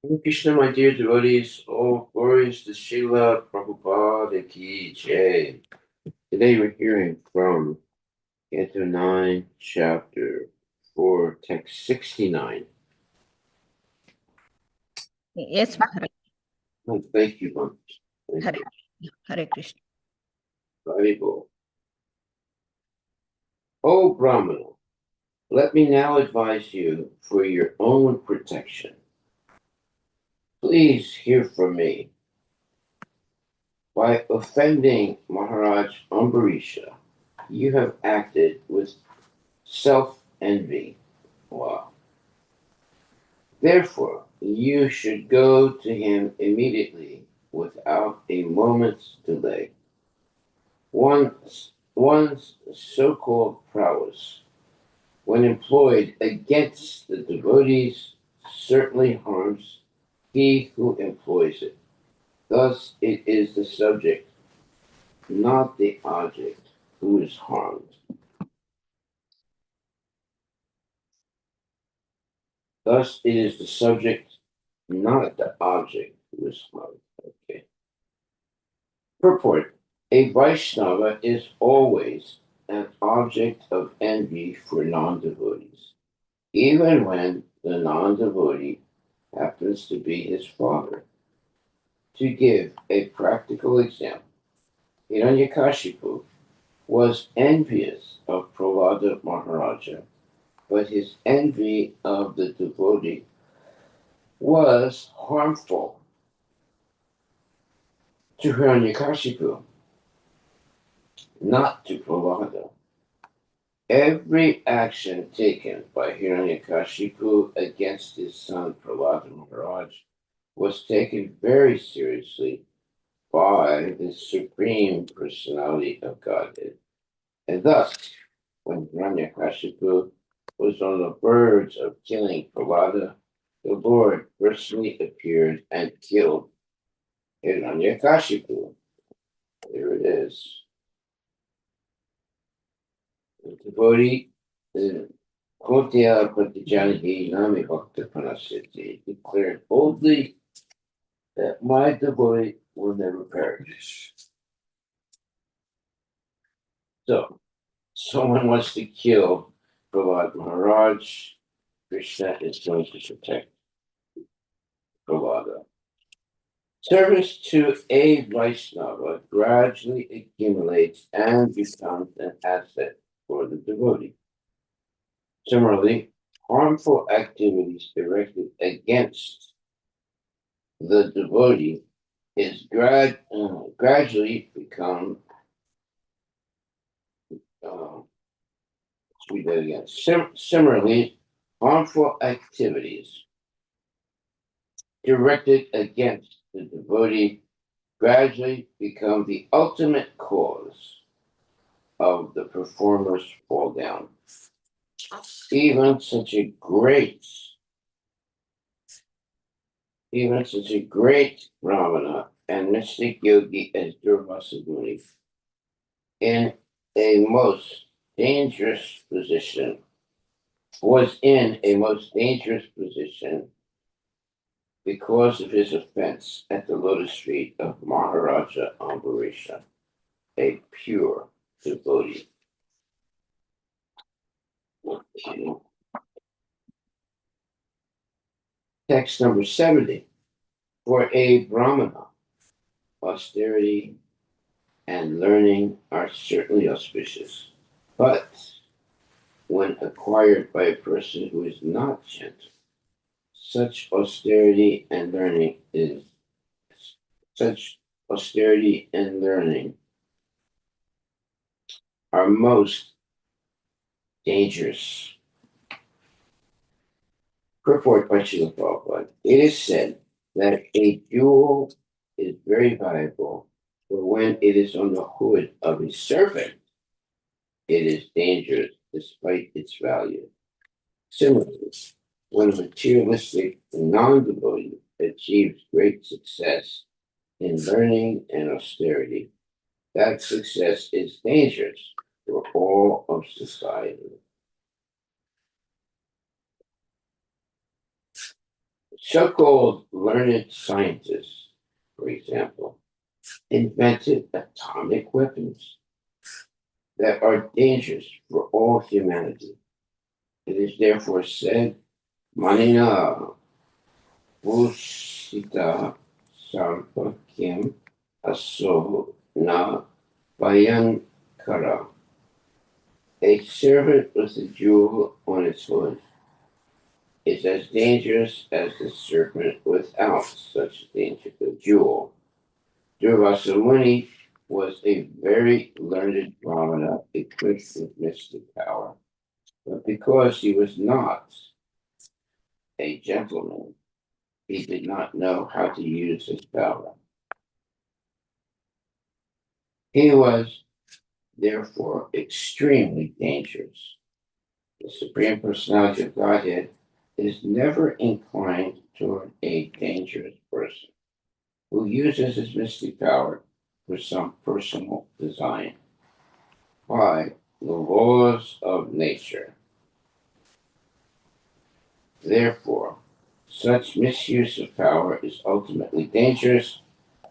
Hare Krishna, my dear devotees, all glories to Srila Prabhupada Ki Jai. Today we're hearing from Canto 9, Chapter 4, Text 69. Yes, Maharaj. Oh, thank you, Bunch. Thank Hare, you. Hare Krishna. Bible. O Brahmana, let me now advise you for your own protection. Please hear from me. By offending Maharaj Ambarisha, you have acted with self-envy. Wow. Therefore, you should go to him immediately without a moment's delay. One's so-called prowess, when employed against the devotees, certainly harms he who employs it. Thus, it is the subject, not the object, who is harmed. Thus, it is the subject, not the object, who is harmed. Okay. Purport: a Vaishnava is always an object of envy for non-devotees, even when the non-devotee happens to be his father. To give a practical example, Hiranyakashipu was envious of Prahlada Maharaja, but his envy of the devotee was harmful to Hiranyakashipu, not to Prahlada. Every action taken by Hiranyakashipu against his son Prahlada Maharaj was taken very seriously by the Supreme Personality of Godhead. And thus, when Hiranyakashipu was on the verge of killing Prahlada, the Lord personally appeared and killed Hiranyakashipu. There it is. The devotee, Kotya Pratijanihi Nami Bhakta Pranasiti declared boldly that my devotee will never perish. So, someone wants to kill Prahlad Maharaj, Krishna is going to protect Prahlada. Service to a Vaishnava gradually accumulates and becomes an asset for the devotee. Similarly, harmful activities directed against the devotee is gradually become let's read that again. Similarly, harmful activities directed against the devotee gradually become the ultimate cause of the performer's fall down. Even such a great Brahmana and mystic yogi as Durvasa Muni in a most dangerous position was in a most dangerous position because of his offense at the lotus feet of Maharaja Ambarisha, a pure devotee. Okay. Text number 70. For a Brahmana, austerity and learning are certainly auspicious, but when acquired by a person who is not gentle, such austerity and learning is such austerity and learning are most dangerous. Purport by Srila Prabhupada. It is said that a jewel is very valuable, but when it is on the hood of a servant, it is dangerous despite its value. Similarly, when a materialistic non-devotee achieves great success in learning and austerity, that success is dangerous for all of society. So-called learned scientists, for example, invented atomic weapons that are dangerous for all humanity. It is therefore said, Manina Vushita Sarvakim Aso Na Bayankara. A servant with a jewel on its hood is as dangerous as the serpent without such a dangerous jewel. Durvasa Muni was a very learned Brahmana equipped with mystic power, but because he was not a gentleman, he did not know how to use his power. He was therefore extremely dangerous. The Supreme Personality of Godhead is never inclined toward a dangerous person who uses his mystic power for some personal design. By the laws of nature, therefore, such misuse of power is ultimately dangerous,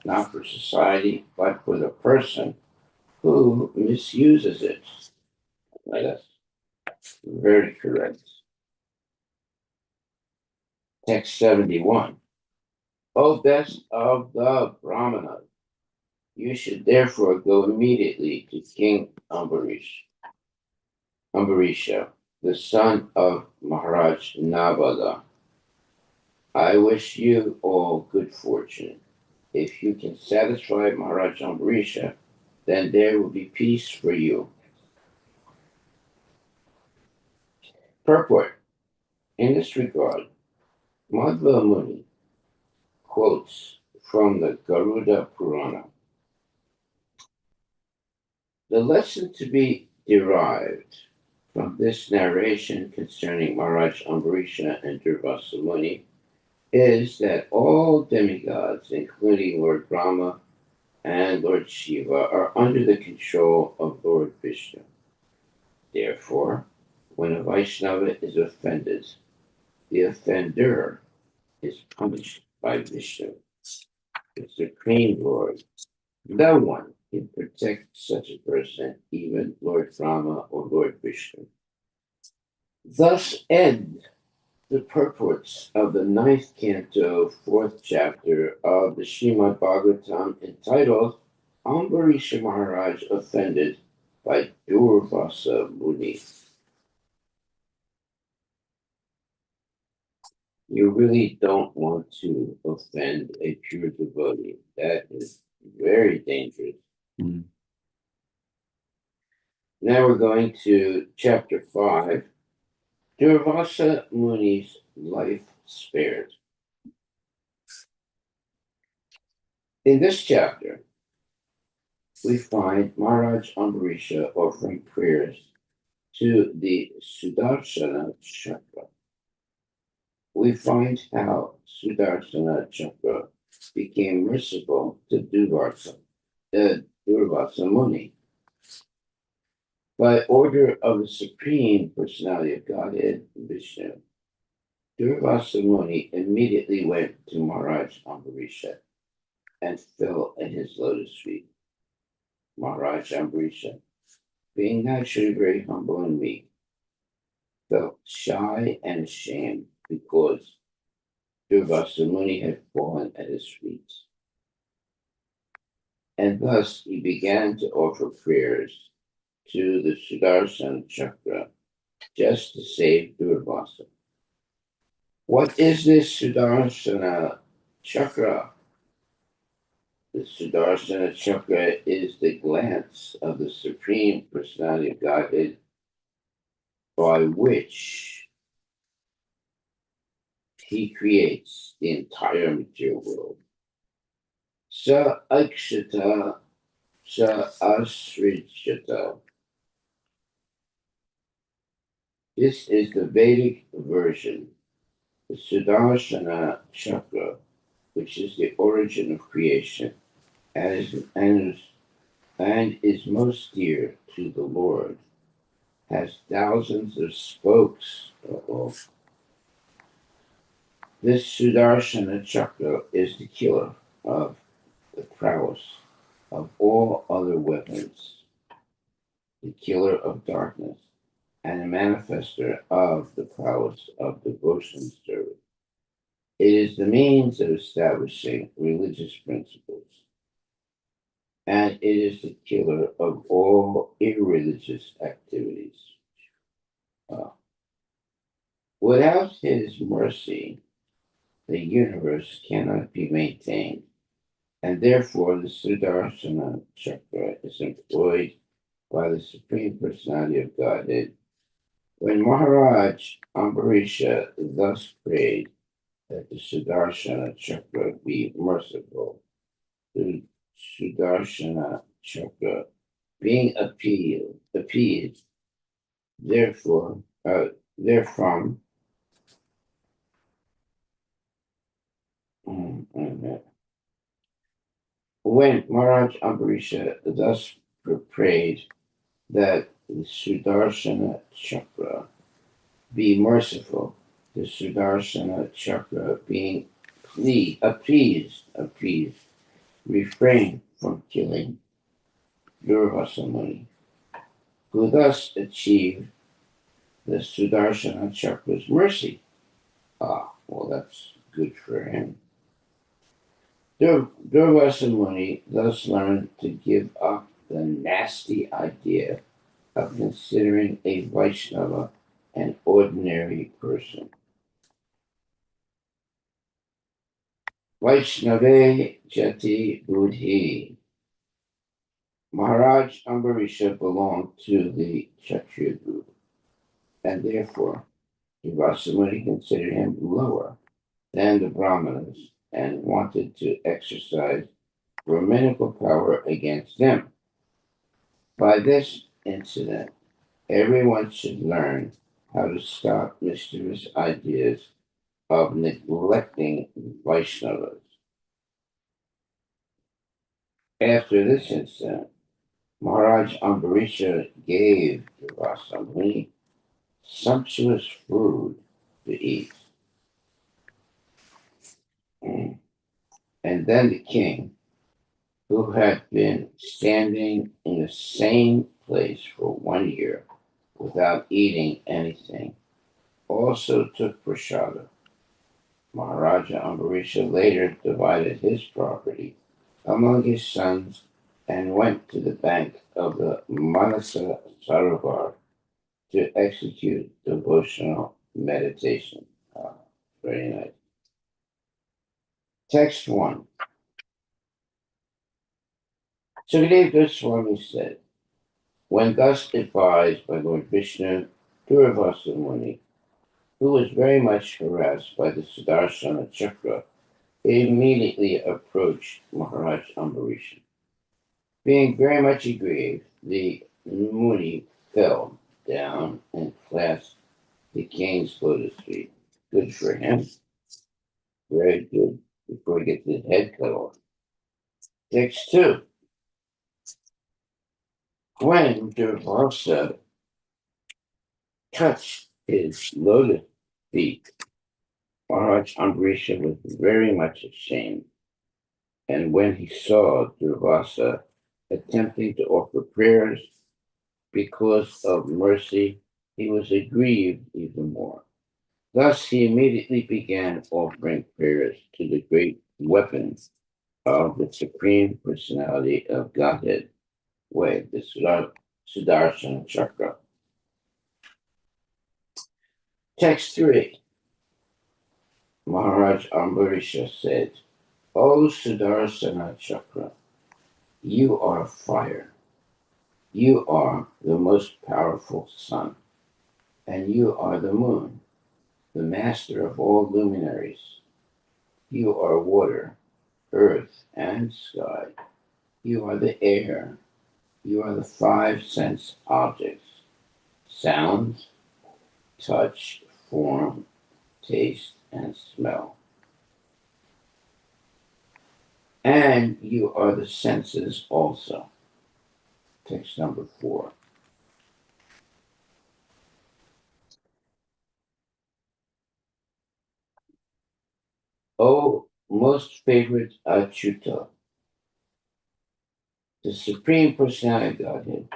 not for society, but for the person who misuses it. That's very correct. Text 71. O best of the Brahmanas, you should therefore go immediately to King Ambarisha, the son of Maharaj Nabala. I wish you all good fortune. If you can satisfy Maharaj Ambarisha, then there will be peace for you. Purport. In this regard, Madhva Muni quotes from the Garuda Purana. The lesson to be derived from this narration concerning Maharaj Ambarisha and Durvasa Muni is that all demigods, including Lord Brahma and Lord Shiva, are under the control of Lord Vishnu. Therefore, when a Vaishnava is offended, the offender is punished by Vishnu, the Supreme Lord. No one can protect such a person, even Lord Brahma or Lord Vishnu. Thus end the purports of the ninth canto, fourth chapter of the Srimad Bhagavatam, entitled Ambarisha Maharaj Offended by Durvasa Muni. You really don't want to offend a pure devotee. That is very dangerous. Mm. Now we're going to chapter 5, Durvasa Muni's life spared. In this chapter, we find Maharaj Ambarisha offering prayers to the Sudarshana Chakra. We find how Sudarshana Chakra became merciful to Durvasa Muni. By order of the Supreme Personality of Godhead, Vishnu, Durvasa Muni immediately went to Maharaj Ambarisha and fell at his lotus feet. Maharaj Ambarisha, being naturally very humble and meek, felt shy and ashamed because Durvasa Muni had fallen at his feet. And thus he began to offer prayers to the Sudarshan Chakra just to save Durvasa. What is this Sudarshana Chakra? The Sudarshana Chakra is the glance of the Supreme Personality of Godhead by which he creates the entire material world. Sa Akshata Sa Asrijata. This is the Vedic version, the Sudarshana Chakra, which is the origin of creation and is most dear to the Lord, has thousands of spokes. This Sudarshana Chakra is the killer of the prowess of all other weapons, the killer of darkness, and a manifester of the prowess of devotion service. It is the means of establishing religious principles, and it is the killer of all irreligious activities. Uh, Without his mercy, the universe cannot be maintained, and therefore the Sudarshana Chakra is employed by the Supreme Personality of Godhead. When Maharaj Ambarisha thus prayed that the Sudarshana Chakra be merciful, the Sudarshana Chakra being appeased, therefore, therefrom, when Maharaj Ambarisha thus prayed that the Sudarshana Chakra be merciful, the Sudarshana Chakra being appeased, refrained from killing Durvasa Muni, who thus achieved the Sudarshana Chakra's mercy. Ah, well, that's good for him. Durvasa Muni thus learned to give up the nasty idea of considering a Vaishnava an ordinary person. Vaishnave Jati Buddhi. Maharaj Ambarisha belonged to the Kshatriya group, and therefore Durvasa considered him lower than the Brahmanas and wanted to exercise Brahminical power against them. By this incident, everyone should learn how to stop mischievous ideas of neglecting Vaishnavas. After this incident, Maharaj Ambarisha gave Durvasa sumptuous food to eat. Mm. And then the king, who had been standing in the same place for 1 year without eating anything, also took prasada. Maharaja Ambarisha later divided his property among his sons and went to the bank of the Manasa Sarovar to execute devotional meditation. Ah, very nice. Text 1. Sukadeva Goswami said, when thus advised by Lord Vishnu, Durvasa Muni, who was very much harassed by the Sudarshana Chakra, immediately approached Maharaj Ambarisha. Being very much aggrieved, the Muni fell down and clasped the king's lotus feet. Good for him. Very good. Before he gets his head cut off. Text 2. When Durvasa touched his lotus feet, Maharaj Ambarisha was very much ashamed. And when he saw Durvasa attempting to offer prayers because of mercy, he was aggrieved even more. Thus, he immediately began offering prayers to the great weapon of the Supreme Personality of Godhead, way, the Sudarshan Chakra. Text 3. Maharaj Ambarisha said, O Sudarsana Chakra, you are fire. You are the most powerful sun, and you are the moon, the master of all luminaries. You are water, earth, and sky. You are the air. You are the five sense objects: sound, touch, form, taste, and smell. And you are the senses also. Text number 4. O most favorite Achyuta, the Supreme Personality of Godhead,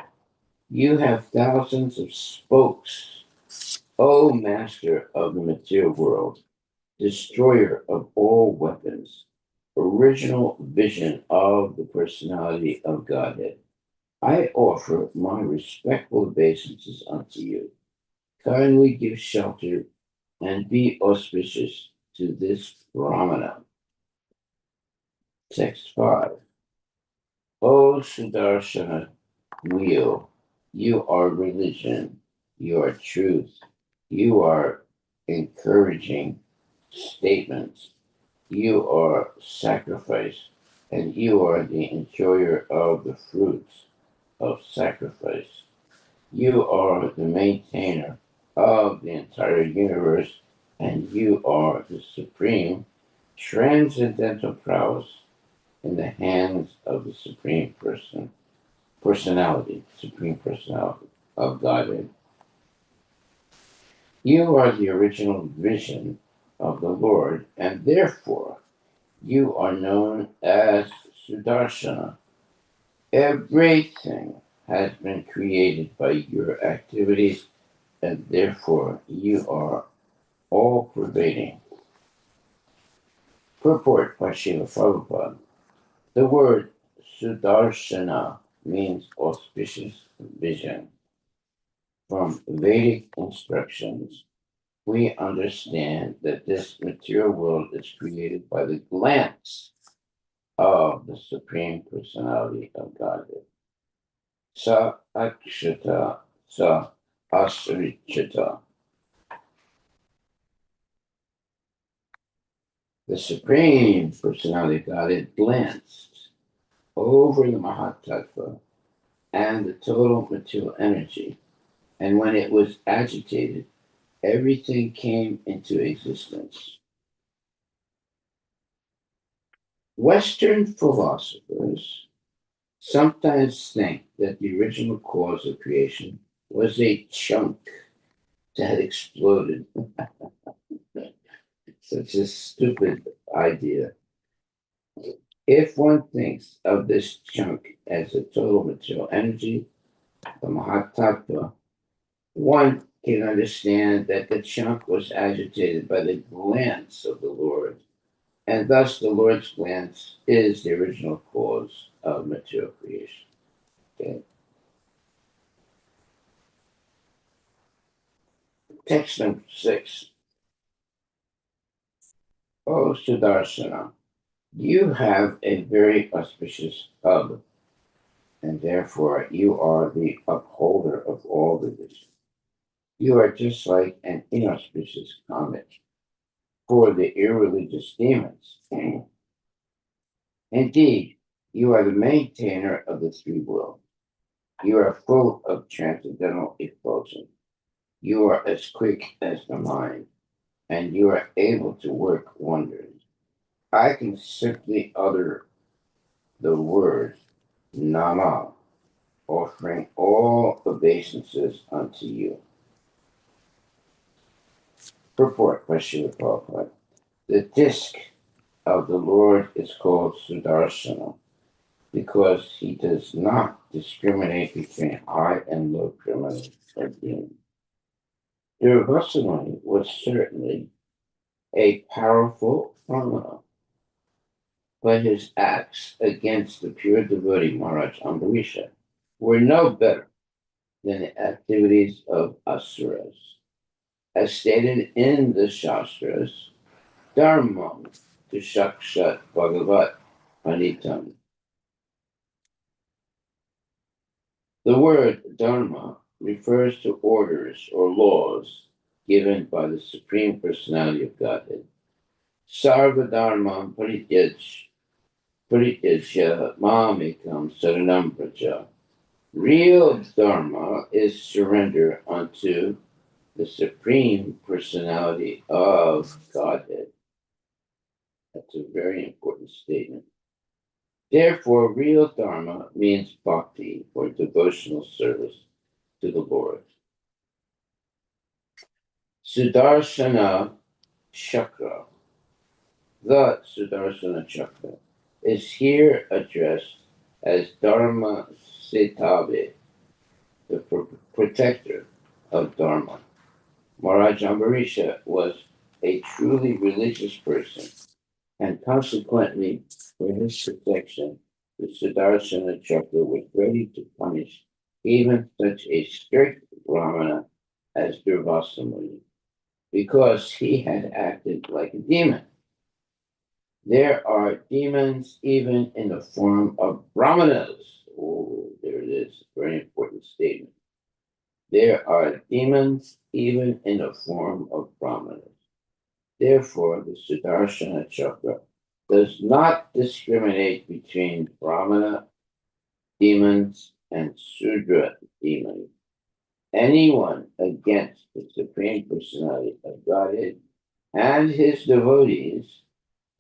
you have thousands of spokes. O Master of the material world, destroyer of all weapons, original vision of the personality of Godhead, I offer my respectful obeisances unto you. Kindly give shelter and be auspicious to this Brahmana. Text 5. O Sudarshana wheel, you are religion, you are truth, you are encouraging statements, you are sacrifice, and you are the enjoyer of the fruits of sacrifice. You are the maintainer of the entire universe, and you are the supreme transcendental prowess in the hands of the supreme supreme personality of Godhead. You are the original vision of the Lord, and therefore you are known as Sudarshana. Everything has been created by your activities, and therefore you are all pervading. Purport by Srila Prabhupada. The word Sudarshana means auspicious vision. From Vedic instructions, we understand that this material world is created by the glance of the Supreme Personality of Godhead. Sa Akshata Sa Asrichata. The Supreme Personality of Godhead glanced over the Mahatattva and the total material energy, and when it was agitated, everything came into existence. Western philosophers sometimes think that the original cause of creation was a chunk that exploded. Such a stupid idea. If one thinks of this chunk as a total material energy, the Mahatattva, one can understand that the chunk was agitated by the glance of the Lord, and thus the Lord's glance is the original cause of material creation. Okay. Text number 6. O Sudarsana, you have a very auspicious hub, and therefore you are the upholder of all religion. You are just like an inauspicious comet for the irreligious demons. Indeed, you are the maintainer of the three worlds. You are full of transcendental effulgence. You are as quick as the mind, and you are able to work wonders. I can simply utter the word Nama, offering all obeisances unto you. Purport by Srila Prabhupada. The disc of the Lord is called Sudarshana because he does not discriminate between high and low criminals or demons. Durvasana was certainly a powerful criminal, but his acts against the pure devotee Maharaj Ambarisha were no better than the activities of asuras. As stated in the Shastras, Dharmam to Shakshat Bhagavat Anitam. The word dharma refers to orders or laws given by the Supreme Personality of Godhead. Sarva dharmam parityaja mamekam saranam praja. Real dharma is surrender unto the Supreme Personality of Godhead. That's a very important statement. Therefore, real dharma means bhakti or devotional service to the Lord. Sudarshana Chakra. The Sudarshana Chakra is here addressed as Dharma Sitabe, the protector of Dharma. Maharaj Ambarisha was a truly religious person, and consequently, for his protection, the Sudarshana Chakra was ready to punish even such a strict Brahmana as Durvasa, because he had acted like a demon. There are demons even in the form of brahmanas. Oh, there it is. Very important statement. There are demons even in the form of brahmanas. Therefore, the Sudarshana Chakra does not discriminate between brahmana demons and Sudra demons. Anyone against the Supreme Personality of Godhead and his devotees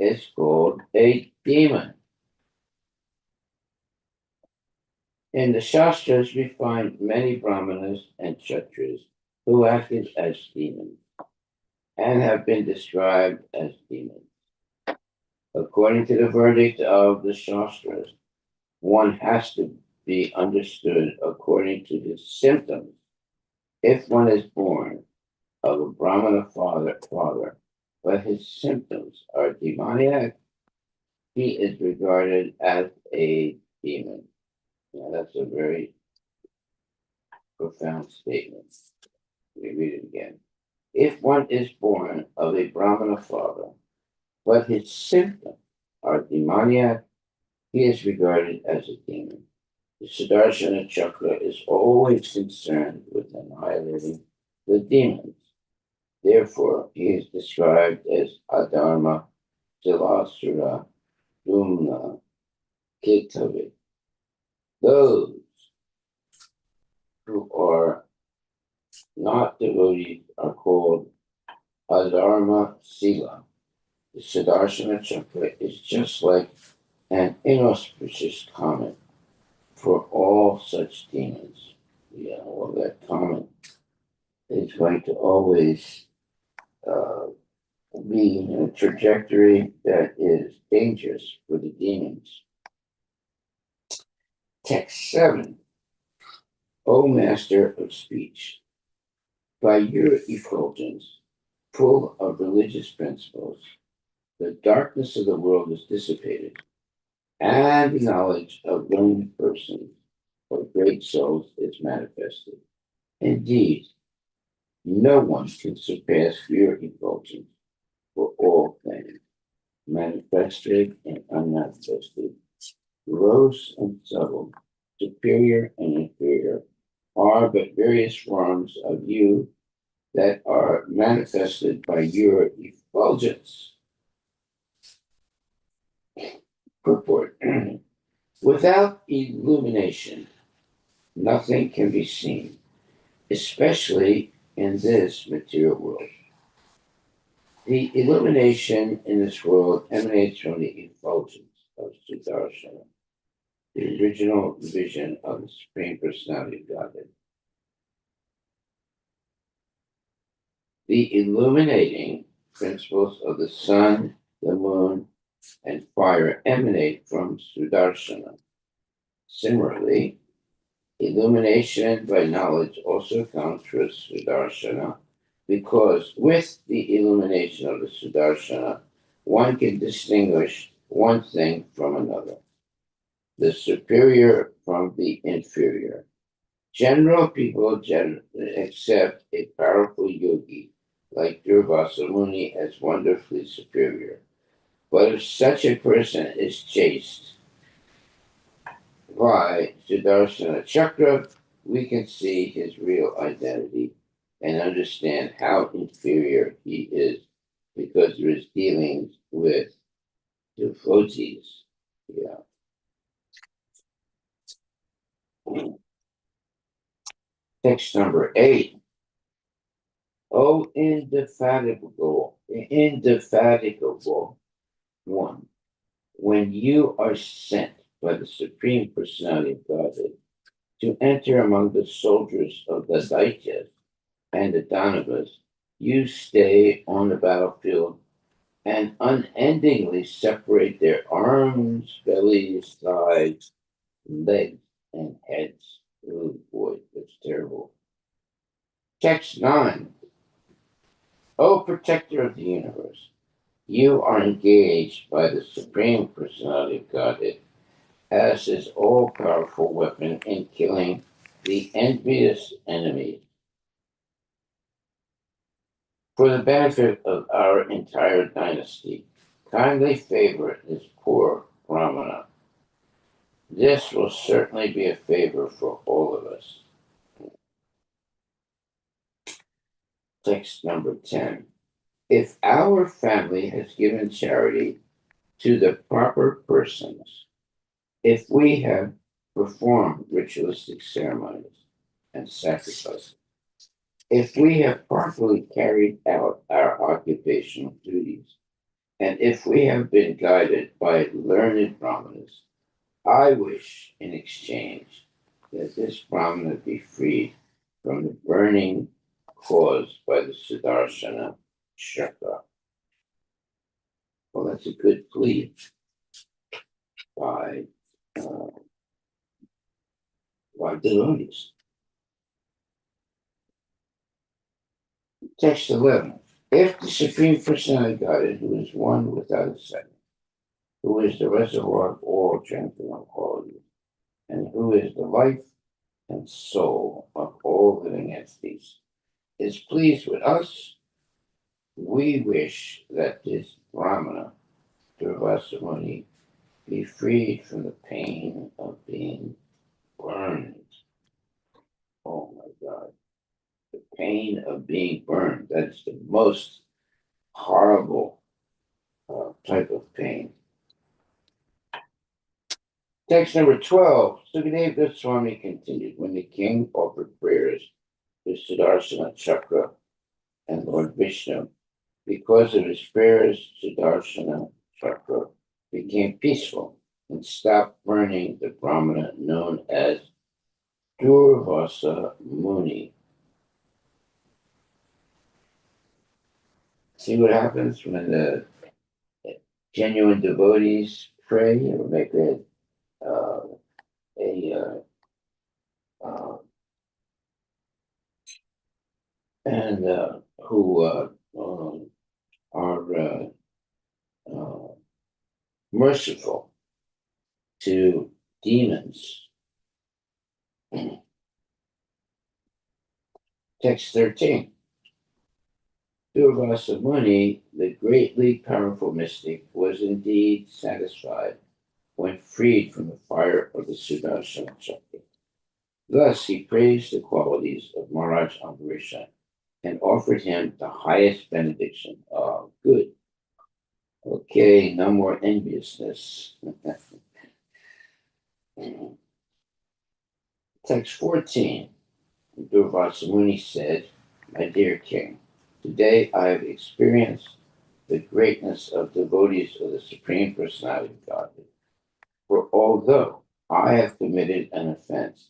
is called a demon. In the Shastras, we find many Brahmanas and Kshatras who acted as demons and have been described as demons. According to the verdict of the Shastras, one has to be understood according to his symptoms. If one is born of a Brahmana father, but his symptoms are demoniac, he is regarded as a demon. Now, that's a very profound statement. Let me read it again. If one is born of a Brahmana father, but his symptoms are demoniac, he is regarded as a demon. The Sudarshana Chakra is always concerned with annihilating the demons. Therefore, he is described as Adharma, Silasura, Dumna, Ketavi. Those who are not devotees are called Adharma Sila. The Sudarshana Chakra is just like an inauspicious comment for all such demons. Yeah, well, that comment is going to always uh, be in a trajectory that is dangerous for the demons. Text 7. O Master of Speech, by your effulgence, full of religious principles, the darkness of the world is dissipated, and the knowledge of learned persons or great souls is manifested. Indeed, no one can surpass your effulgence for all things, manifested and unmanifested, gross and subtle, superior and inferior, are but various forms of you that are manifested by your effulgence. Purport. Without illumination, nothing can be seen, especially in this material world. The illumination in this world emanates from the effulgence of Sudarshana, the original vision of the Supreme Personality of Godhead. The illuminating principles of the sun, the moon, and fire emanate from Sudarshana. Similarly, illumination by knowledge also comes from Sudarshana, because with the illumination of the Sudarshana, one can distinguish one thing from another, the superior from the inferior. General people accept a powerful yogi like Durvasa Muni as wonderfully superior. But if such a person is chased by Sudarshana Chakra, we can see his real identity and understand how inferior he is because of his dealings with devotees. Yeah. Text number 8. Oh, indefatigable one, when you are sent by the Supreme Personality of Godhead to enter among the soldiers of the Daityas and the Danavas, you stay on the battlefield and unendingly separate their arms, bellies, thighs, legs, and heads. Oh boy, that's terrible. Text 9. O protector of the universe, you are engaged by the Supreme Personality of Godhead as his all powerful weapon in killing the envious enemies. For the benefit of our entire dynasty, kindly favor this poor Brahmana. This will certainly be a favor for all of us. Text number 10. If our family has given charity to the proper persons, if we have performed ritualistic ceremonies and sacrifices, if we have properly carried out our occupational duties, and if we have been guided by learned brahmanas, I wish in exchange that this brahmana be freed from the burning caused by the Sudarshana Chakra. Well, that's a good plea by uh, devotees. Text 11. If the Supreme Personality of Godhead, who is one without a second, who is the reservoir of all transcendental qualities, and who is the life and soul of all living entities, is pleased with us, we wish that this Brahmana, Durvasamuni, be freed from the pain of being burned. Oh my God. The pain of being burned. That's the most horrible type of pain. Text number 12. Sukadeva Goswami continued when the king offered prayers to Sudarsana Chakra and Lord Vishnu. Because of his prayers, Sudarshana Chakra became peaceful and stopped burning the Brahmana known as Durvasa Muni. See what happens when the genuine devotees pray or make uh, a and who are uh, merciful to demons. Text 13. Durvasa Muni, the greatly powerful mystic, was indeed satisfied when freed from the fire of the Sudarshana Chakra. Thus he praised the qualities of Maharaj Ambarisha and offered him the highest benediction. Oh, good. Okay, no more enviousness. Text 14. Durvasa Muni said, my dear king, today I have experienced the greatness of devotees of the Supreme Personality of Godhead. For although I have committed an offense,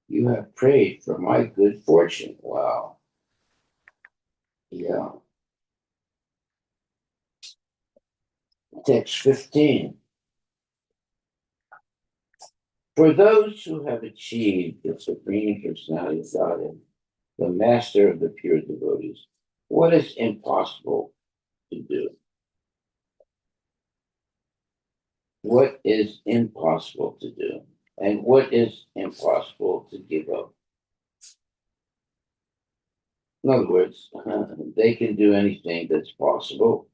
you have prayed for my good fortune. Wow. Yeah. Text 15. For those who have achieved the Supreme Personality of Godhead, the master of the pure devotees, what is impossible to do? What is impossible to do? And what is impossible to give up? In other words, they can do anything that's possible,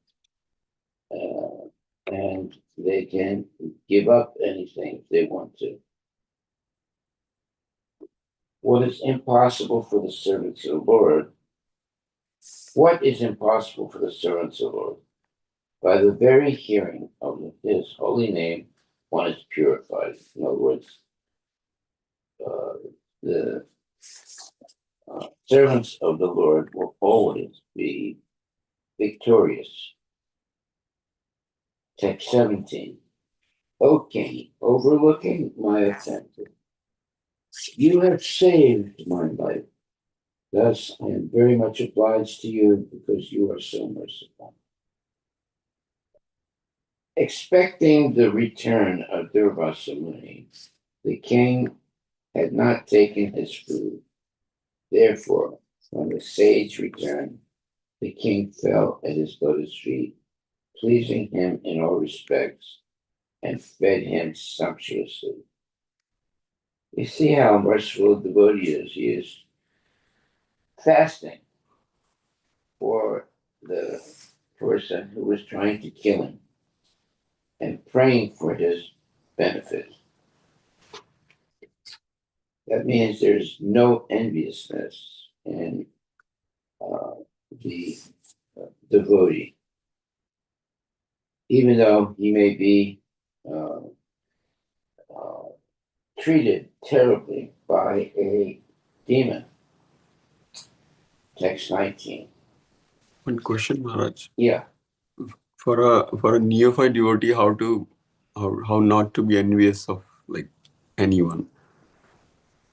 and they can give up anything if they want to. What is impossible for the servants of the Lord? What is impossible for the servants of the Lord? By the very hearing of his holy name, one is purified. In other words, uh, the servants of the Lord will always be victorious. Text 17. O king, overlooking my offense, you have saved my life. Thus, I am very much obliged to you because you are so merciful. Expecting the return of Durvasa Muni, the king had not taken his food. Therefore, when the sage returned, the king fell at his lotus feet, pleasing him in all respects, and fed him sumptuously. You see how merciful the devotee is. He is fasting for the person who was trying to kill him and praying for his benefit. That means there's no enviousness in the devotee, even though he may be uh, uh, treated terribly by a demon. Text 19. One question, Maharaj. Yeah. For a neophyte devotee, how not to be envious of like anyone,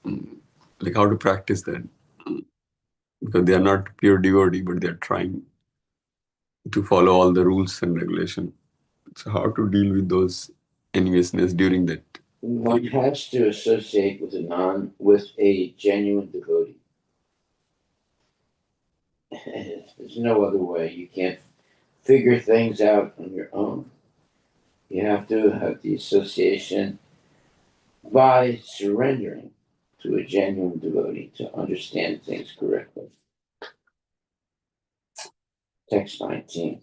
like how to practice that, because they are not pure devotee, but they are trying to follow all the rules and regulation. So how to deal with those enviousness during that? One has to associate with a genuine devotee. There's no other way. You can't figure things out on your own. You have to have the association by surrendering to a genuine devotee to understand things correctly. Text 19.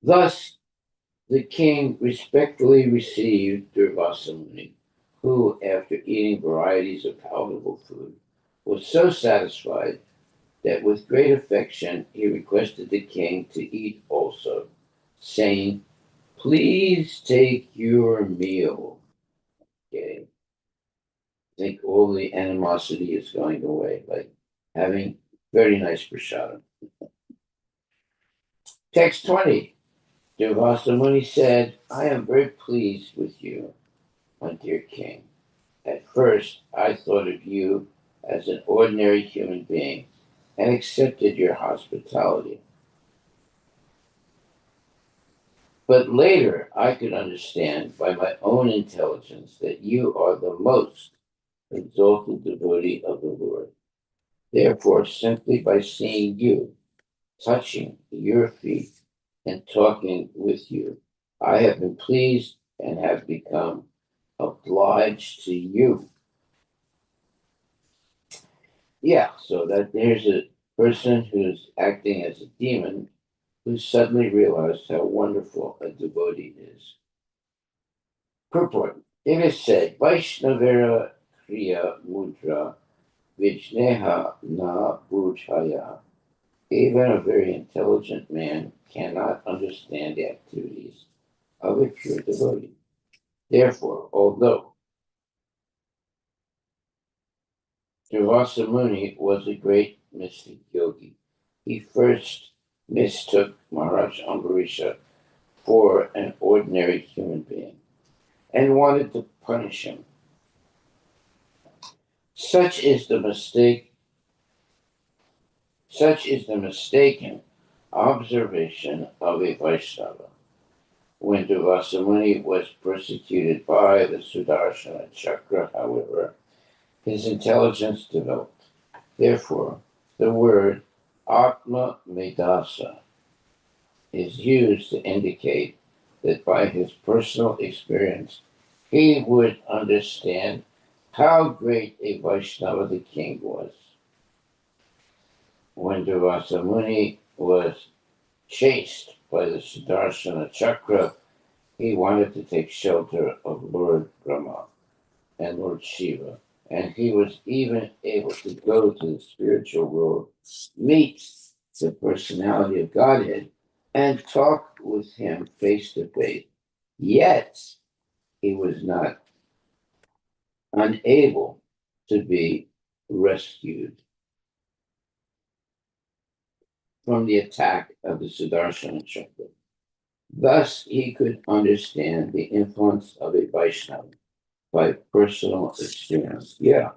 Thus, the king respectfully received Durvasa Muni, who, after eating varieties of palatable food, was so satisfied that with great affection he requested the king to eat also, saying, "Please take your meal." Okay. I think all the animosity is going away, like having very nice prasadam. Text 20. Durvasa Muni said, "I am very pleased with you, my dear king. At first, I thought of you as an ordinary human being and accepted your hospitality. But later, I could understand by my own intelligence that you are the most exalted devotee of the Lord. Therefore, simply by seeing you, touching your feet, and talking with you, I have been pleased and have become obliged to you." Yeah, so that there's a person who's acting as a demon who suddenly realized how wonderful a devotee is. Purport. It is said, Vaishnavera Kriya Mudra Vijneha Na Bhujaya. Even a very intelligent man cannot understand the activities of a pure devotee. Therefore, although Durvasa Muni was a great mystic yogi, he first mistook Maharaj Ambarisha for an ordinary human being and wanted to punish him. Such is the mistaken observation of a Vaishnava. When Durvasa Muni was persecuted by the Sudarshana Chakra, however, his intelligence developed. Therefore, the word Atma Medasa is used to indicate that by his personal experience, he would understand how great a Vaishnava the king was. When Durvasa Muni was chased by the Sudarshana Chakra, he wanted to take shelter of Lord Brahma and Lord Shiva, and he was even able to go to the spiritual world, meet the personality of Godhead, and talk with him face to face. Yet he was not unable to be rescued from the attack of the Sudarshana Chakra. Thus, he could understand the influence of a Vaishnava by personal experience. Yeah,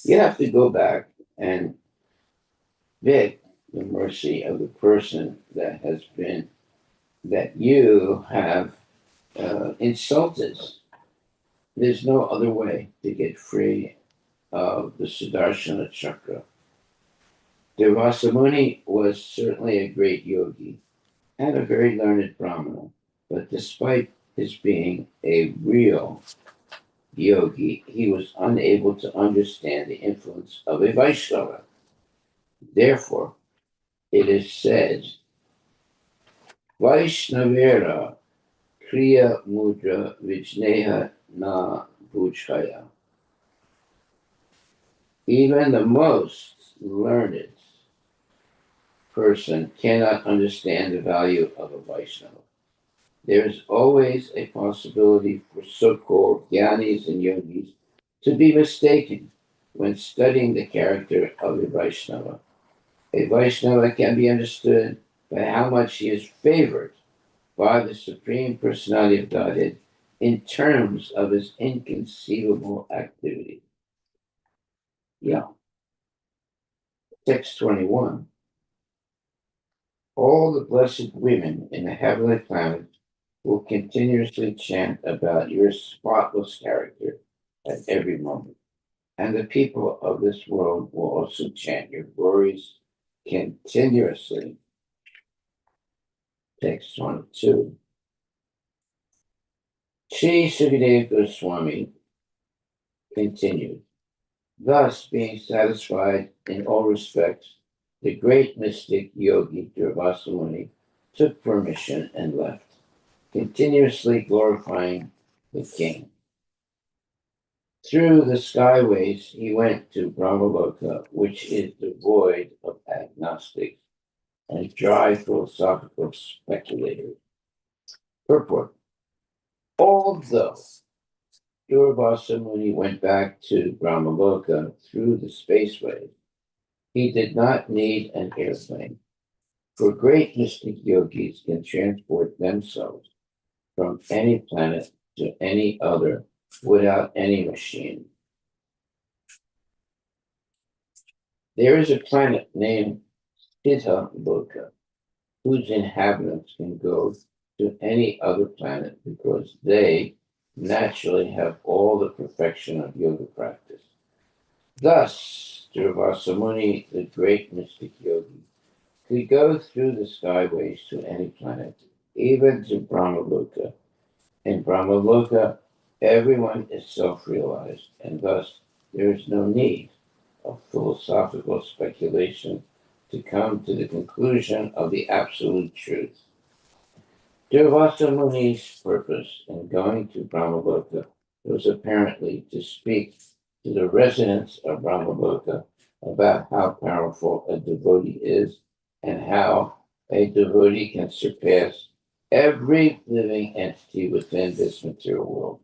you have to go back and beg the mercy of the person that has been that you have insulted. There's no other way to get free of the Sudarshana chakra. Durvasamuni was certainly a great yogi and a very learned Brahmana, but despite his being a real yogi, he was unable to understand the influence of a Vaishnava. Therefore, it is said, Vaishnavera Kriya Mudra Vijneha Na Bhujaya. Even the most learned person cannot understand the value of a Vaishnava. There is always a possibility for so-called Gyanis and Yogis to be mistaken when studying the character of a Vaishnava. A Vaishnava can be understood by how much he is favored by the Supreme Personality of Godhead in terms of his inconceivable activity. Yeah. Text 21. All the blessed women in the heavenly planet will continuously chant about your spotless character at every moment. And the people of this world will also chant your glories continuously. Text 22. Sri Sukadeva Goswami continued, thus being satisfied in all respects, the great mystic yogi Durvasamuni took permission and left, continuously glorifying the king. Through the skyways, he went to Brahmaloka, which is devoid of agnostics and dry philosophical speculators. Purport. Although Durvasa Muni went back to Brahmaloka through the spaceways, he did not need an airplane, for great mystic yogis can transport themselves from any planet to any other without any machine. There is a planet named Siddha Loka, whose inhabitants can go to any other planet because they naturally have all the perfection of yoga practice. Thus, Durvasamuni, the great mystic yogi, could go through the skyways to any planet, even to Brahmaloka. In Brahmaloka, everyone is self-realized, and thus there is no need of philosophical speculation to come to the conclusion of the absolute truth. Durvasa Muni's purpose in going to Brahmaloka was apparently to speak to the residents of Brahmaloka about how powerful a devotee is and how a devotee can surpass every living entity within this material world.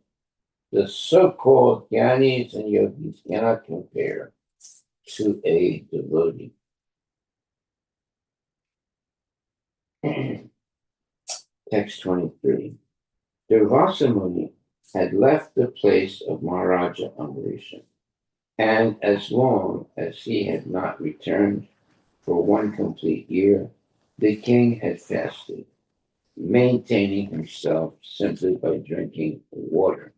The so-called Gyanis and Yogis cannot compare to a devotee. Text 23. Durvasa Muni had left the place of Maharaja Ambarisha, and as long as he had not returned for one complete year, the king had fasted, maintaining himself simply by drinking water.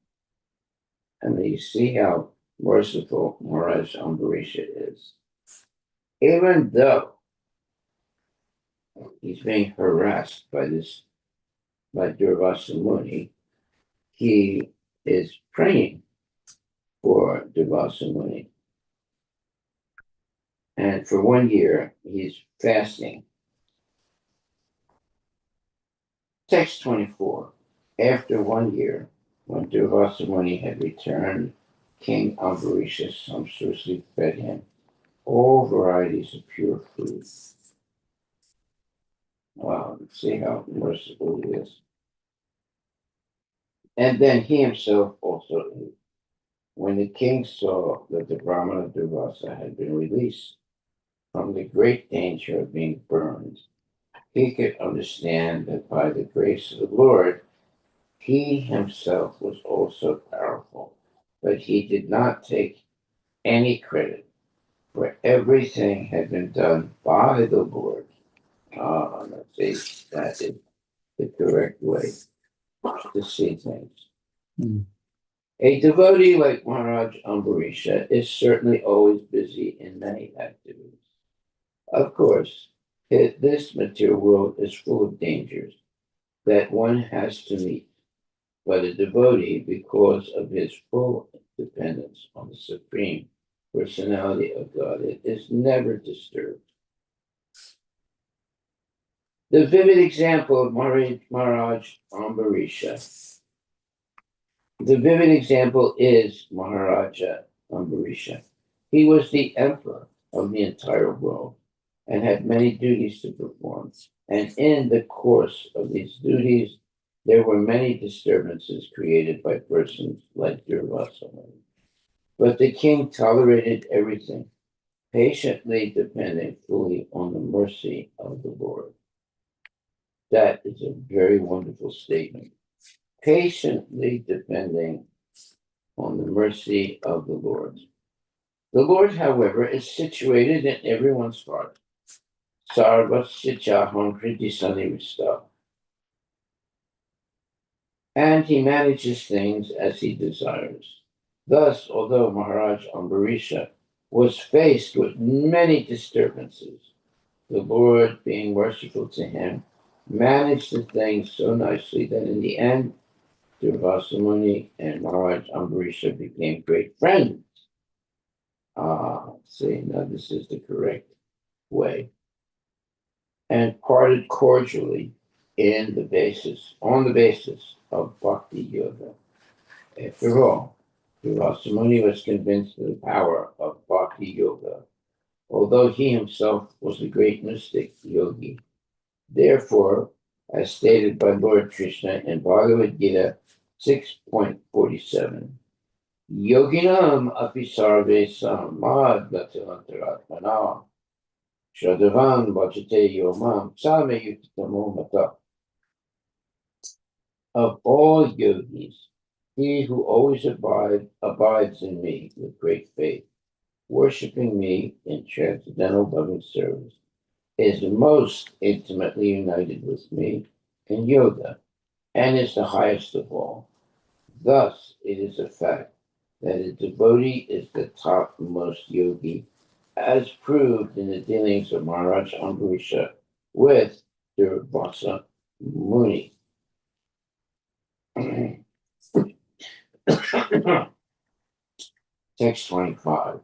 And you see how merciful Maharaj Ambarisha is. Even though he's being harassed by Durvasa Muni, he is praying for Durvasa Muni. And for 1 year, he's fasting. Text 24. After 1 year, when Durvasa Muni had returned, King Ambarisha sumptuously fed him all varieties of pure food. Wow, see how merciful he is. And then he himself also ate. When the king saw that the Brahmana Durvasa had been released from the great danger of being burned, he could understand that by the grace of the Lord, he himself was also powerful, but he did not take any credit, for everything had been done by the Lord. Let's see, that is the correct way to see things. Hmm. A devotee like Maharaj Ambarisha is certainly always busy in many activities. Of course, this material world is full of dangers that one has to meet, but a devotee, because of his full dependence on the Supreme Personality of Godhead, is never disturbed. The vivid example of Maharaj Ambarisha. The vivid example is Maharaja Ambarisha. He was the emperor of the entire world and had many duties to perform. And in the course of these duties, there were many disturbances created by persons like Durvasa. But the king tolerated everything, patiently depending fully on the mercy of the Lord. That is a very wonderful statement. Patiently depending on the mercy of the Lord. The Lord, however, is situated in everyone's heart. Sarvasya chaham hridi sanivista. And he manages things as he desires. Thus, although Maharaj Ambarisha was faced with many disturbances, the Lord, being merciful to him, managed the things so nicely that in the end, Durvasa Muni and Maharaj Ambarisha became great friends. See, now this is the correct way. And parted cordially on the basis of Bhakti Yoga. After all, Durvasa Muni was convinced of the power of Bhakti Yoga, although he himself was a great mystic yogi. Therefore, as stated by Lord Krishna in Bhagavad Gita 6.47, Yoginam api sarve samad gatilantaratmana Shadavan Vajate Yomam Same Yukitamo Mata. Of all yogis, he who always abides in me with great faith, worshipping me in transcendental loving service, is most intimately united with me in yoga, and is the highest of all. Thus, it is a fact that a devotee is the topmost yogi, as proved in the dealings of Maharaj Ambarisha with Durvasa Muni. Text 25.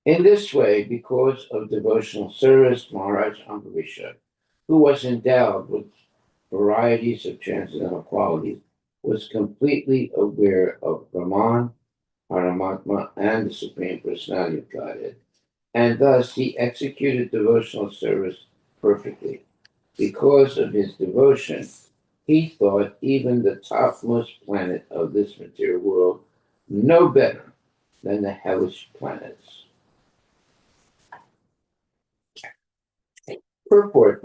In this way, because of devotional service, Maharaj Ambarisha, who was endowed with varieties of transcendental qualities, was completely aware of Brahman, Paramatma, and the Supreme Personality of Godhead, and thus he executed devotional service perfectly. Because of his devotion, he thought even the topmost planet of this material world no better than the hellish planets. Purport.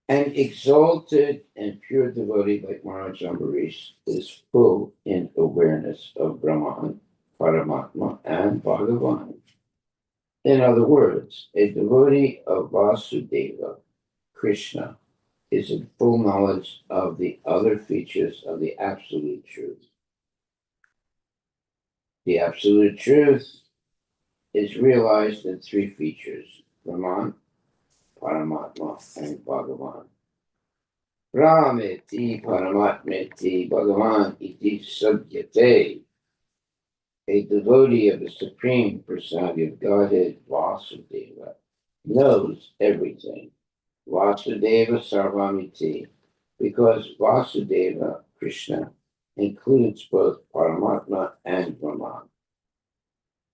An exalted and pure devotee like Maharaj Ambarish is full in awareness of Brahman, Paramatma, and Bhagavan. In other words, a devotee of Vasudeva, Krishna, is in full knowledge of the other features of the Absolute Truth. The Absolute Truth is realized in three features: Brahman, Paramatma, and Bhagavan. Brahmeti Paramatmeti Bhagavan iti sabhyate. A devotee of the Supreme Personality of Godhead, Vasudeva, knows everything. Vasudeva Sarvamiti, because Vasudeva, Krishna, includes both Paramatma and Brahman.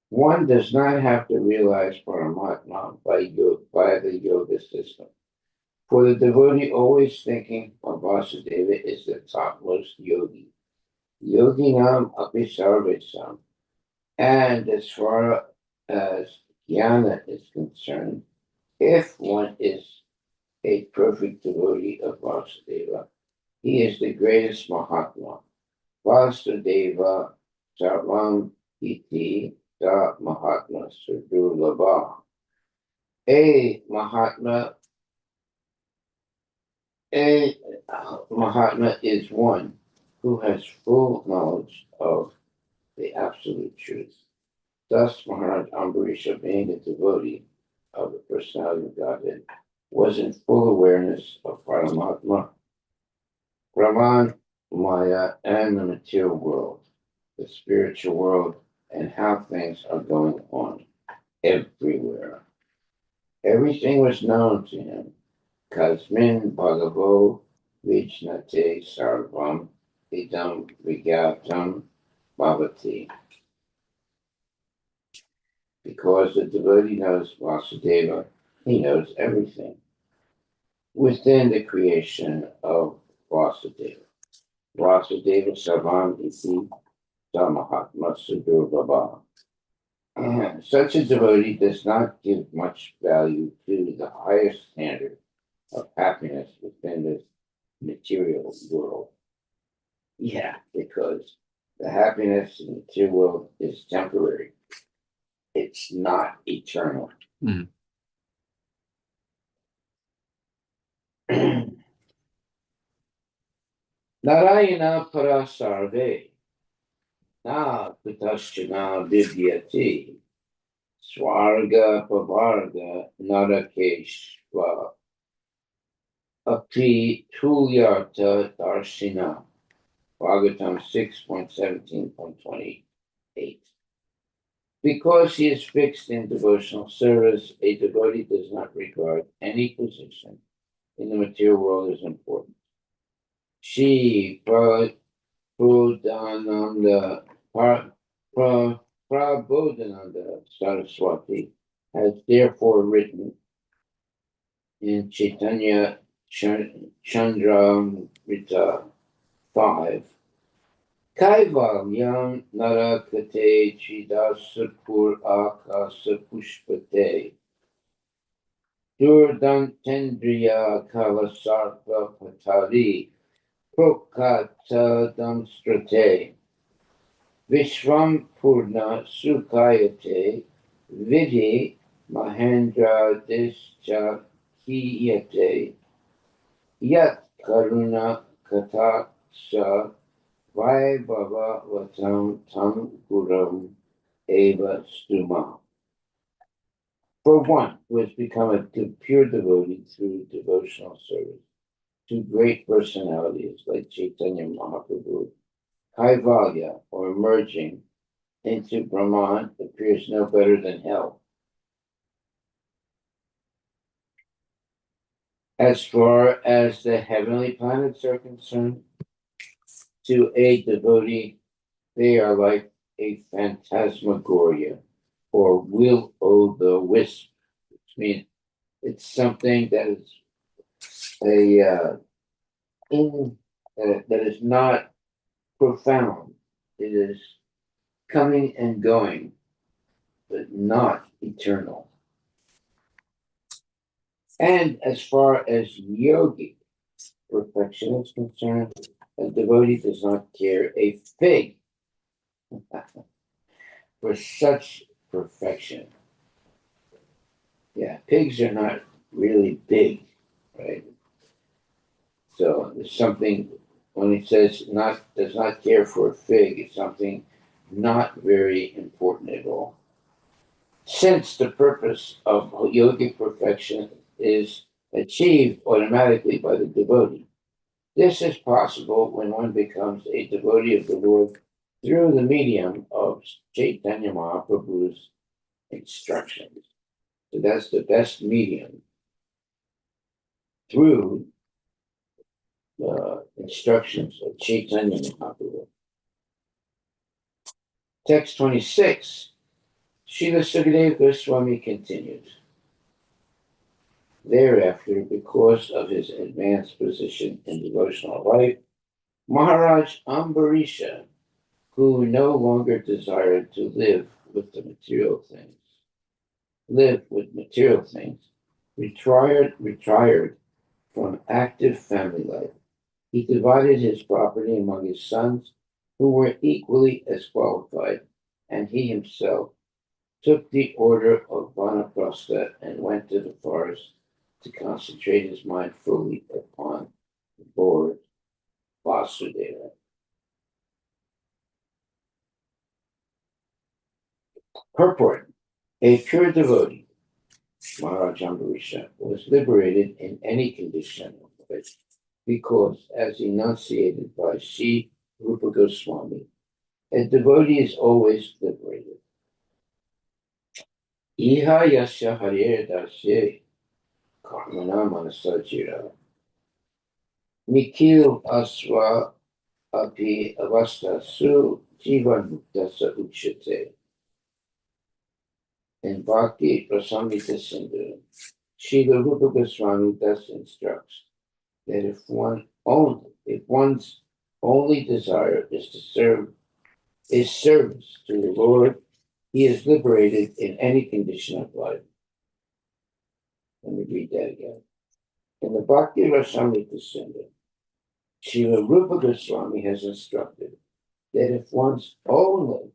One does not have to realize Paramatma by the yoga system. For the devotee always thinking of Vasudeva is the topmost yogi. Yoginam api sarvesam. And as far as jnana is concerned, if one is a perfect devotee of Vasudeva, he is the greatest Mahatma. Vasudeva Sarvam Iti Sa Mahatma Sudurlabha. A Mahatma A Mahatma is one who has full knowledge of the absolute truth. Thus, Maharaj Ambarisha, being a devotee of the personality of Godhead, was in full awareness of Paramatma, Brahman, Maya, and the material world, the spiritual world, and how things are going on everywhere. Everything was known to him. Kasmin Bhagavo Vijnate Sarvam Idam Vigatam Bhavati. Because the devotee knows Vasudeva, he knows everything within the creation of Vasudeva. Vasudeva Sarvam Iti Samahatma Sudur Baba. Such a devotee does not give much value to the highest standard of happiness within this material world. Yeah, because the happiness in the material world is temporary. It's not eternal. Mm. Narayana Parasarve Na Kutaschana Vidyati Swarga Pavarga Narakeshva Api Tulyarta Darshina. Bhagavatam 6.17.28. Because he is fixed in devotional service, a devotee does not regard any position in the material world as important. She Prabodhananda Prabodhananda Saraswati has therefore written in Chaitanya Chandramrita 5. Kaivalyam narakate chidasapur akasapushpate Durdantendriya kalasarpa patari prokatadam strate Vishvam purna sukayate vidhi mahendra discha hiyate yat karuna kata sa Vaibhava Vatam Tam Guram Eva Stuma. For one who has become a pure devotee through devotional service to great personalities like Chaitanya Mahaprabhu, Kaivalya, or merging into Brahman, appears no better than hell. As far as the heavenly planets are concerned, to a devotee, they are like a phantasmagoria or will-o'-the-wisp, which means it's something that is that is not profound. It is coming and going, but not eternal. And as far as yogic perfection is concerned, a devotee does not care a fig for such perfection. Yeah, pigs are not really big, right? So it's something when it says does not care for a fig, it's something not very important at all. Since the purpose of yogic perfection is achieved automatically by the devotee, this is possible when one becomes a devotee of the Lord through the medium of Chaitanya Mahaprabhu's instructions. So that's the best medium through the instructions of Chaitanya Mahaprabhu. Text 26, Srila Sukadeva Goswami continues. Thereafter, because of his advanced position in devotional life, Maharaj Ambarisha, who no longer desired to live with material things, retired from active family life. He divided his property among his sons, who were equally as qualified, and he himself took the order of Vanaprastha and went to the forest to concentrate his mind fully upon Lord Vasudeva. Purport. A pure devotee, Maharaj Ambarisha, was liberated in any condition of life because, as enunciated by Sri Rupa Goswami, a devotee is always liberated. Iha yasya harir dasye karmana manasajira. Nikhil aswa api avasta su jivan muktasa uchate. In Bhakti Prasamrita Sindhu, Srila Rupa Goswami thus instructs that if one's only desire is to serve is service to the Lord, he is liberated in any condition of life. Let me read that again. In the Bhakti Rasamrita Sindhu, Srila Rupa Goswami has instructed that if one's only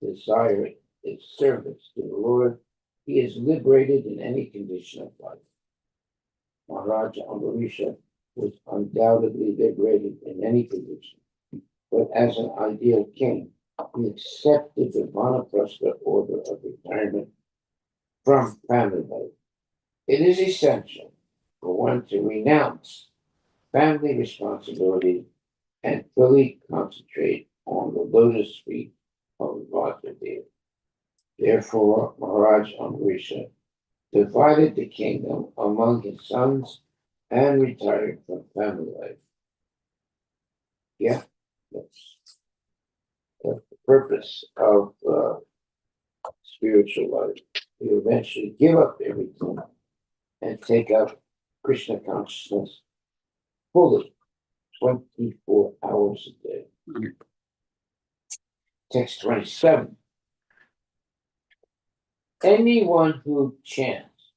desire is service to the Lord, he is liberated in any condition of life. Maharaja Ambarisha was undoubtedly liberated in any condition, but as an ideal king, he accepted the Vanaprastha order of retirement from family life. It is essential for one to renounce family responsibility and fully concentrate on the lotus feet of Vasudeva. Therefore, Maharaj Ambarisha divided the kingdom among his sons and retired from family life. Yeah, that's the purpose of spiritual life. You eventually give up everything and take up Krishna consciousness fully, 24 hours a day. Text 27. Anyone who chants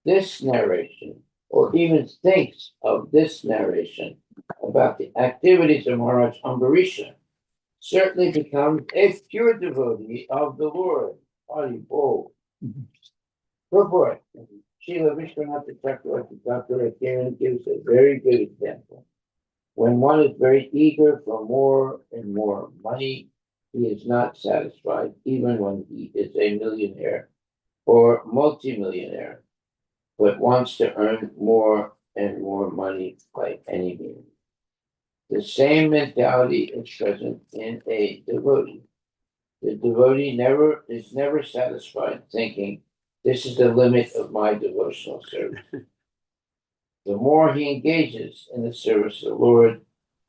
this narration or even thinks of this narration about the activities of Maharaj Ambarisha certainly becomes a pure devotee of the Lord. Haribol. Purport. Srila Vishwanatha Chakravarti Thakur again gives a very good example. When one is very eager for more and more money, he is not satisfied even when he is a millionaire or multimillionaire, but wants to earn more and more money by any means. The same mentality is present in a devotee. The devotee is never satisfied thinking, this is the limit of my devotional service. The more he engages in the service of the Lord,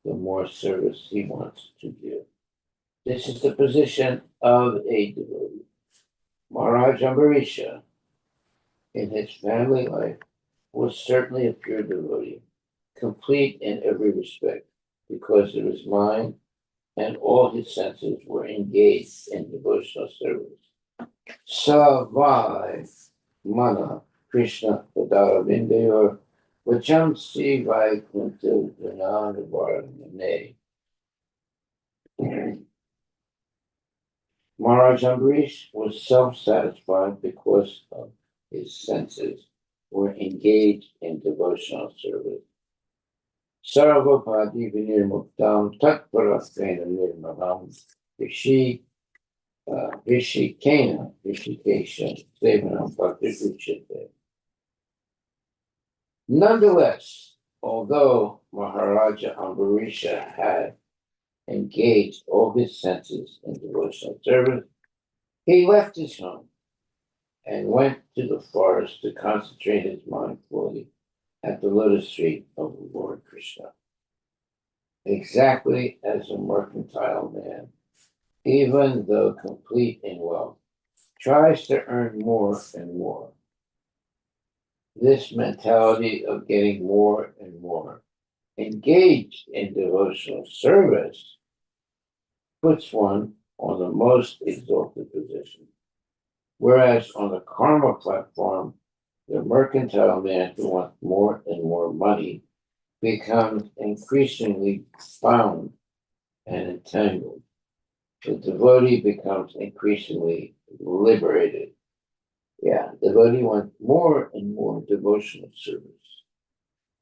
the more service he wants to give. This is the position of a devotee. Maharaj Ambarisha, in his family life, was certainly a pure devotee, complete in every respect, because of his mind and all his senses were engaged in devotional service. Savai Mana Krishna Padaravindayor Vacham Sivai Kuntil Vinanavarnane. Maharaj Ambarish was self-satisfied because of his senses were engaged in devotional service. Sarvapadi Vinirmuktam Tatparasthena Nirmalam Rishikena Rishikesha Sevanam Bhakti Uchite. Nonetheless, although Maharaja Ambarisha had engaged all his senses in devotional service, he left his home and went to the forest to concentrate his mind fully at the lotus feet of the Lord Krishna. Exactly as a mercantile man, even though complete in wealth, tries to earn more and more. This mentality of getting more and more engaged in devotional service puts one on the most exalted position. Whereas on the karma platform, the mercantile man who wants more and more money becomes increasingly bound and entangled. The devotee becomes increasingly liberated. Yeah, devotee wants more and more devotional service.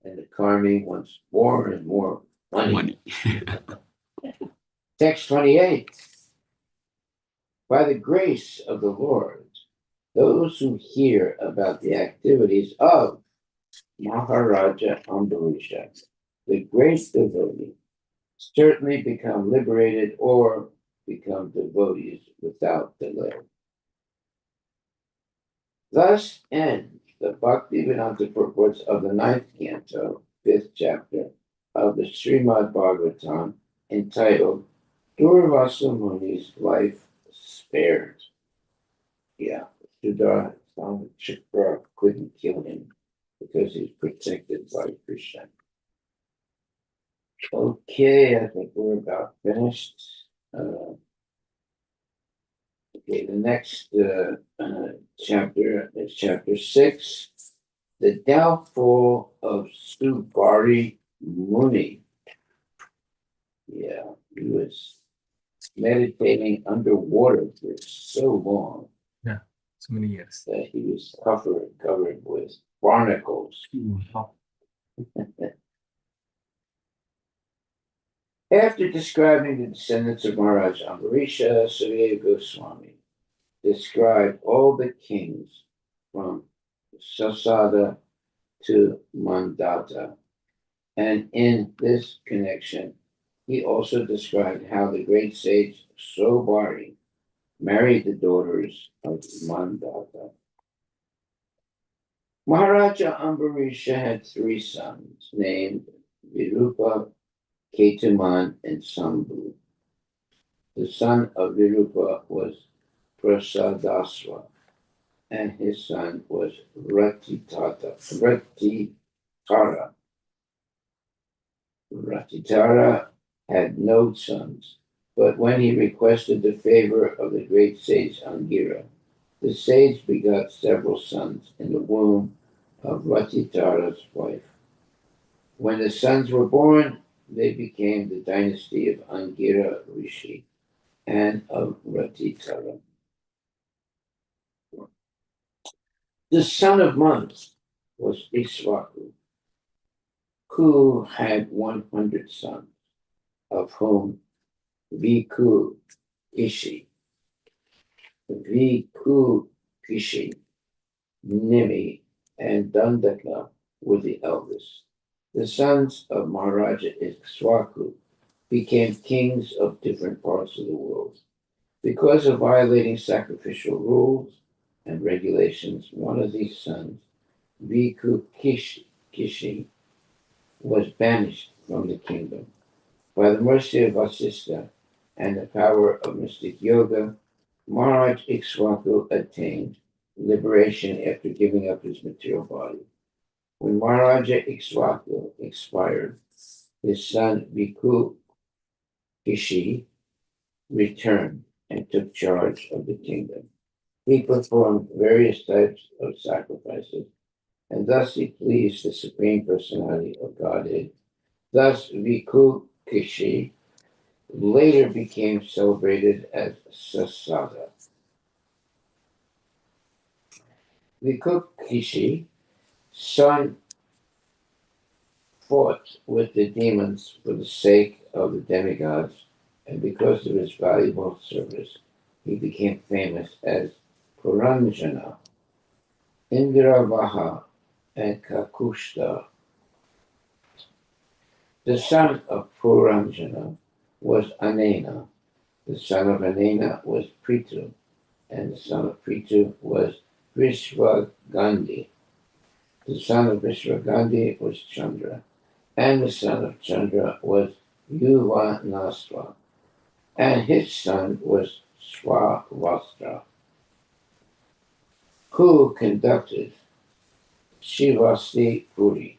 and the karmi wants more and more money. Money. Text 28. By the grace of the Lord, those who hear about the activities of Maharaja Ambarisha, the great devotee, certainly become liberated or become devotees without delay. Thus ends the Bhaktivedanta purports of the 9th canto, 5th chapter of the Srimad Bhagavatam, entitled Durvasa Muni's Life Spared. Yeah, Sudar Chakra couldn't kill him because he's protected by Krishna. Okay, I think we're about finished. Okay, the next chapter is chapter 6, the downfall of Subari Muni. Yeah, he was meditating underwater for so long. Yeah, so many years. That he was covered with barnacles. After describing the descendants of Maharaj Ambarisha, Surya Goswami described all the kings from Sasada to Mandata. And in this connection, he also described how the great sage Sobari married the daughters of Mandata. Maharaja Ambarisha had 3 sons named Virupa, Ketuman, and Sambhu. The son of Virupa was Prasadaswa, and his son was Ratitara. Ratitara had no sons, but when he requested the favor of the great sage Angira, the sage begot several sons in the womb of Ratitara's wife. When the sons were born, they became the dynasty of Angira Rishi and of Ratitara. The son of Mans was Iswaku, who had 100 sons, of whom Viku Kishi, Nimi, and Dandaka were the eldest. The sons of Maharaja Iswaku became kings of different parts of the world. Because of violating sacrificial rules and regulations, one of these sons, Viku Kishi, was banished from the kingdom. By the mercy of Vasistha and the power of mystic yoga, Maharaj Ikshwaku attained liberation after giving up his material body. When Maharaja Ikshwaku expired, his son Bhikkhu Kishi returned and took charge of the kingdom. He performed various types of sacrifices, and thus he pleased the Supreme Personality of Godhead. Thus, Bhikkhu Kishi later became celebrated as Sasada. Bhikkhu Kishi's son fought with the demons for the sake of the demigods, and because of his valuable service, he became famous as Puranjana, Indravaha, and Kakushta. The son of Puranjana was Anena. The son of Anena was Prithu, and the son of Prithu was Vishwagandhi. The son of Vishwagandhi was Chandra, and the son of Chandra was Yuvanasva, and his son was Swavastra, who conducted Shivasti Puri.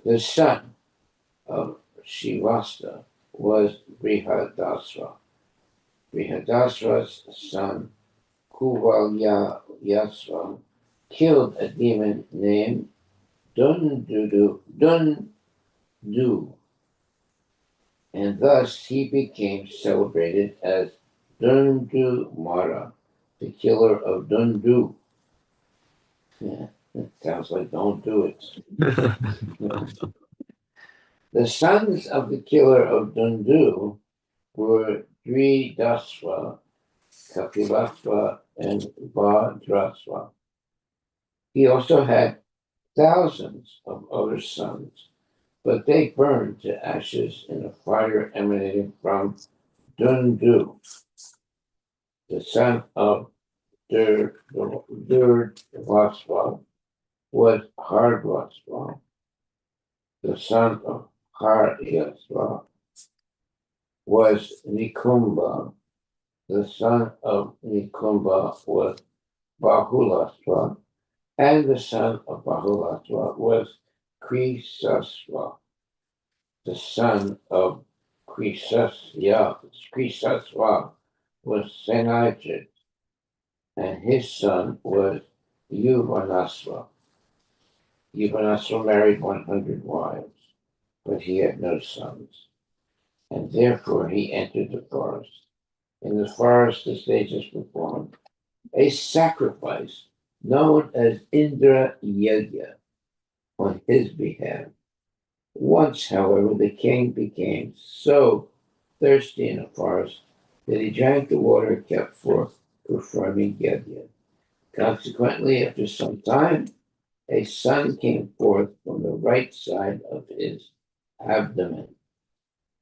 The son of Shivasta was Brihadasva. Brihadasva's son Kuvalyasva killed a demon named Dundu, and thus he became celebrated as Dundu Mara, the killer of Dundu. Yeah. Sounds like don't do it. The sons of the killer of Dundu were Dridasva, Kapilasva, and Vadrasva. He also had thousands of other sons, but they burned to ashes in a fire emanating from Dundu. The son of Durdvasva was Hardvasva. The son of Harivilas was Nikumba. The son of Nikumba was Bahulasva. And the son of Bahulasva was Krisasva. The son of Krisasva was Senajit, and his son was Yuvanasva. Yuvanasva married 100 wives, but he had no sons, and therefore he entered the forest. In the forest, the sages performed a sacrifice known as Indra Yajna on his behalf. Once, however, the king became so thirsty in the forest that he drank the water kept for performing yajna. Consequently, after some time, a son came forth from the right side of his abdomen.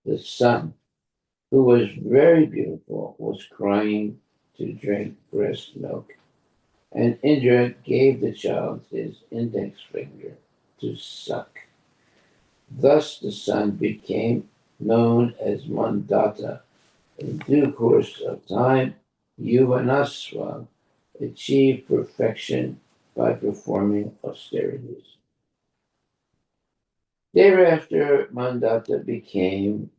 The son, who was very beautiful, was crying to drink breast milk, and Indra gave the child his index finger to suck. Thus the son became known as Mandata. In due course of time, Yuvanasva achieved perfection by performing austerities. Thereafter, Mandata became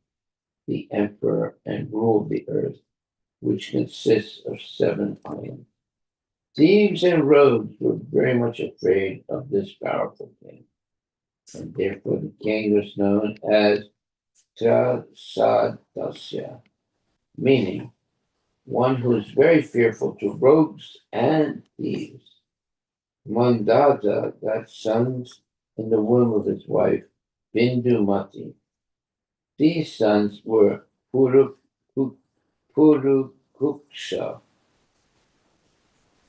the emperor and ruled the earth, which consists of 7 islands. Thieves and rogues were very much afraid of this powerful king, and therefore the king was known as Trasadasya, meaning one who is very fearful to rogues and thieves. Mandata got sons in the womb of his wife, Bindumati. These sons were Purukuksha,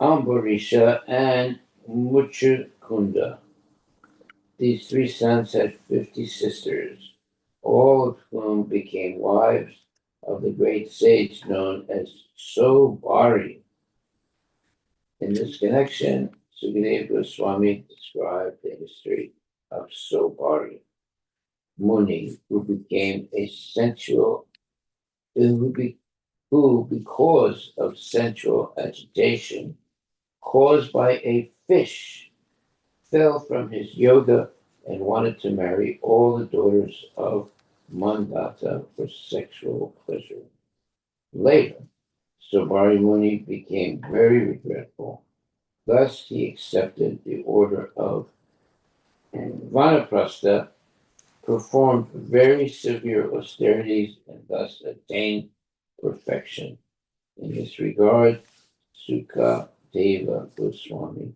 Ambarisha, and Muchukunda. These 3 sons had 50 sisters, all of whom became wives of the great sage known as Sobari. In this connection, Sukadeva Goswami described the history of Sobari Muni, who became a sensual, who, because of sensual agitation caused by a fish, fell from his yoga and wanted to marry all the daughters of Mandata for sexual pleasure. Later, Sobari Muni became very regretful. Thus, he accepted the order of Vanaprastha, performed very severe austerities, and thus attained perfection. In this regard, Sukadeva Goswami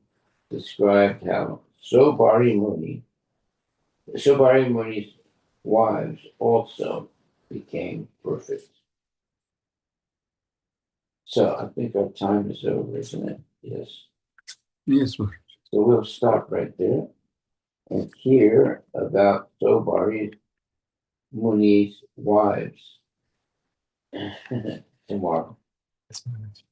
described how Sobari Muni's wives also became perfect. So I think our time is over, isn't it? Yes. Yes, Maharaj. So we'll stop right there and hear about Sobari Muni's wives tomorrow. Yes, Maharaj.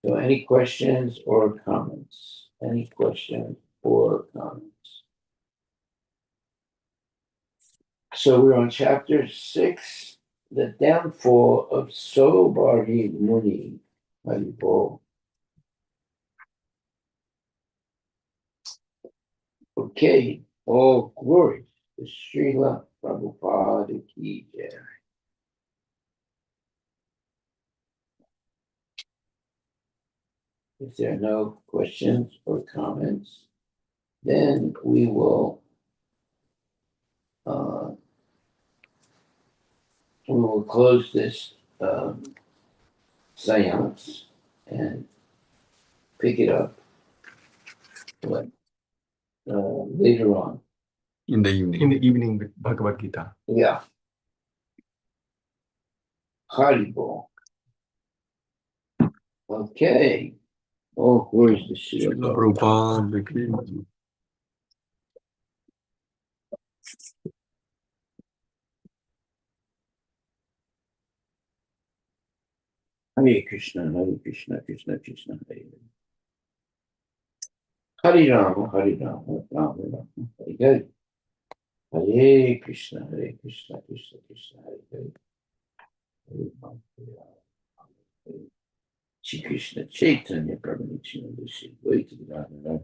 So any questions or comments? Any questions or comments? So we're on chapter 6, the downfall of Sobari Muni. Haribol. Okay, all glory to Srila Prabhupada Ki Jai. If there are no questions or comments, then we will close this seance and pick it up later on. In the In evening. the evening with Bhagavad Gita. Yeah. Haribo. Okay. Oh, where's the seal? Srila Prabhupada ki. Hare Krishna, Hare Krishna, Krishna Krishna, Hare Hare. Hare Rama, Hare Rama, Rama Rama, Hare Hare. Hare Krishna, Hare Krishna, Krishna Krishna, Hare Hare. Hare Rama, Hare Rama, Hare Hare. Shri Krishna Chaitanya Prabhu Nityananda Shri Advaita Gadadhara